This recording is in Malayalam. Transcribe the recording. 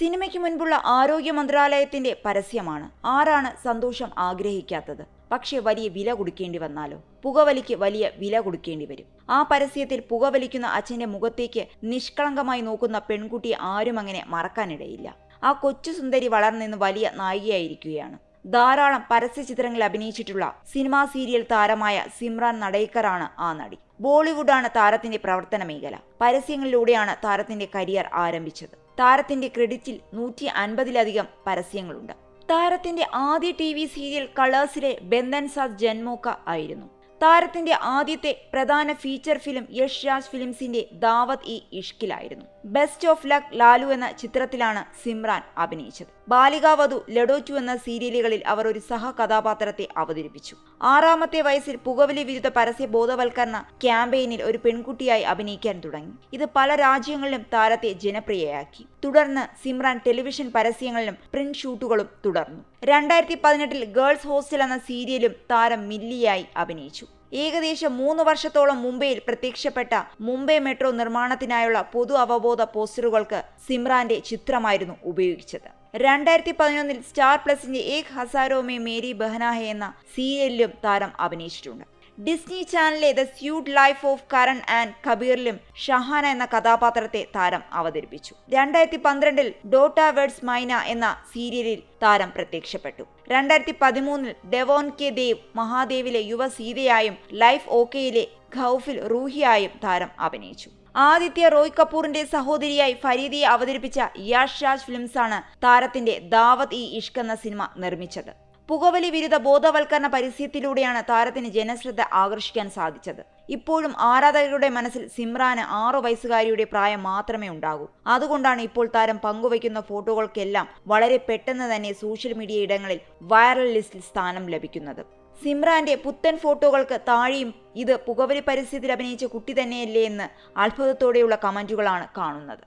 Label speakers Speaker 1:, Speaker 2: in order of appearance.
Speaker 1: സിനിമയ്ക്ക് മുൻപുള്ള ആരോഗ്യ മന്ത്രാലയത്തിന്റെ പരസ്യമാണ്. ആരാണ് സന്തോഷം ആഗ്രഹിക്കാത്തത്? പക്ഷെ വലിയ വില കൊടുക്കേണ്ടി വന്നാലോ? പുകവലിക്ക് വലിയ വില കൊടുക്കേണ്ടി വരും. ആ പരസ്യത്തിൽ പുകവലിക്കുന്ന അച്ഛന്റെ മുഖത്തേക്ക് നിഷ്കളങ്കമായി നോക്കുന്ന പെൺകുട്ടിയെ ആരും അങ്ങനെ മറക്കാനിടയില്ല. ആ കൊച്ചു സുന്ദരി വളർന്നിന്ന് വലിയ നായികയായിരിക്കുകയാണ്. ധാരാളം പരസ്യ ചിത്രങ്ങളിൽ അഭിനയിച്ചിട്ടുള്ള സിനിമാ സീരിയൽ താരമായ സിമ്രാൻ നടേക്കറാണ് ആ നടി. ബോളിവുഡാണ് താരത്തിന്റെ പ്രവർത്തന മേഖല. പരസ്യങ്ങളിലൂടെയാണ് താരത്തിന്റെ കരിയർ ആരംഭിച്ചത്. താരത്തിന്റെ ക്രെഡിറ്റിൽ 150-ലധികം പരസ്യങ്ങളുണ്ട്. താരത്തിന്റെ ആദ്യ TV സീരിയൽ കളേഴ്സിലെ ബന്ധൻ സാത്ത് ജന്മോക്ക ആയിരുന്നു. താരത്തിന്റെ ആദ്യത്തെ പ്രധാന ഫീച്ചർ ഫിലിം യഷ് രാജ് ഫിലിംസിന്റെ ദാവത് ഇ ഇഷ്കിലായിരുന്നു. ബെസ്റ്റ് ഓഫ് ലക്ക് ലാലു എന്ന ചിത്രത്തിലാണ് സിമ്രാൻ അഭിനയിച്ചത്. ബാലികാവധു, ലഡോ 2 എന്ന സീരിയലുകളിൽ അവർ ഒരു സഹ കഥാപാത്രത്തെ അവതരിപ്പിച്ചു. 6-ാമത്തെ വയസ്സിൽ പുകവലി വിരുദ്ധ പരസ്യ ബോധവൽക്കരണ ക്യാമ്പയിനിൽ ഒരു പെൺകുട്ടിയായി അഭിനയിക്കാൻ തുടങ്ങി. ഇത് പല രാജ്യങ്ങളിലും താരത്തെ ജനപ്രിയയാക്കി. തുടർന്ന് സിമ്രാൻ ടെലിവിഷൻ പരസ്യങ്ങളിലും പ്രിന്റ് ഷൂട്ടുകളും തുടർന്നു. 2018-ൽ ഗേൾസ് ഹോസ്റ്റൽ എന്ന സീരിയലും താരം മില്ലിയായി അഭിനയിച്ചു. ഏകദേശം 3 വർഷത്തോളം മുംബൈയിൽ പ്രത്യക്ഷപ്പെട്ട മുംബൈ മെട്രോ നിർമ്മാണത്തിനായുള്ള പൊതു അവബോധ പോസ്റ്ററുകൾക്ക് സിമ്രാന്റെ ചിത്രമായിരുന്നു ഉപയോഗിച്ചത്. 2011-ൽ സ്റ്റാർ പ്ലസിന്റെ ഏക് ഹസാരോ മേ മേരി ബഹന ഹെ എന്ന സീരിയലിലും താരം അഭിനയിച്ചിട്ടുണ്ട്. ഡിസ്നി ചാനലിലെ the suite life of Karan and കബീറിലും ഷഹാന എന്ന കഥാപാത്രത്തെ താരം അവതരിപ്പിച്ചു. 2012-ൽ ഡോട്ട വേർഡ്സ് മൈന എന്ന സീരിയലിൽ താരം പ്രത്യക്ഷപ്പെട്ടു. 2013-ൽ ഡെവോൻ കെ ദേവ് മഹാദേവിലെ യുവ സീതയായും ലൈഫ് ഓക്കെയിലെ ഖൗഫിൽ റൂഹിയായും താരം അഭിനയിച്ചു. ആദിത്യ റോയ് കപൂറിന്റെ സഹോദരിയായി ഫരീദിയെ അവതരിപ്പിച്ച യഷ് രാജ് ഫിലിംസാണ് താരത്തിന്റെ ദാവത് ഇ ഇഷ്ക് എന്ന സിനിമ നിർമ്മിച്ചത്. പുകവലി വിരുദ്ധ ബോധവൽക്കരണ പരസ്യത്തിലൂടെയാണ് താരത്തിന് ജനശ്രദ്ധ ആകർഷിക്കാൻ സാധിച്ചത്. ഇപ്പോഴും ആരാധകരുടെ മനസ്സിൽ സിമ്രാന് 6 വയസ്സുകാരിയുടെ പ്രായം മാത്രമേ ഉണ്ടാകൂ. അതുകൊണ്ടാണ് ഇപ്പോൾ താരം പങ്കുവയ്ക്കുന്ന ഫോട്ടോകൾക്കെല്ലാം വളരെ പെട്ടെന്ന് തന്നെ സോഷ്യൽ മീഡിയ ഇടങ്ങളിൽ വൈറൽ ലിസ്റ്റിൽ സ്ഥാനം ലഭിക്കുന്നത്. സിമ്രാന്റെ പുത്തൻ ഫോട്ടോകൾക്ക് താഴെയും ഇത് പുകവലി പരസ്യത്തിൽ അഭിനയിച്ച കുട്ടി തന്നെയല്ലേ എന്ന് അത്ഭുതത്തോടെയുള്ള കമന്റുകളാണ് കാണുന്നത്.